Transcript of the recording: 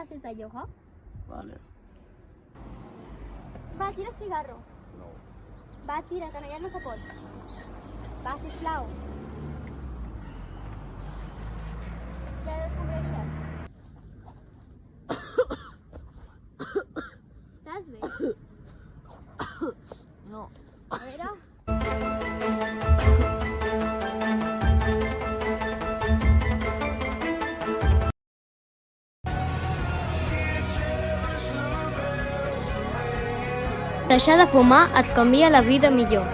clases de yoga? Vale. Va, tira cigarro. No. Va, tira, que no se pot. Va, sisplau. Ja descompraries. Estàs bé? No. A veure... Deixar de fumar et canvia la vida millor.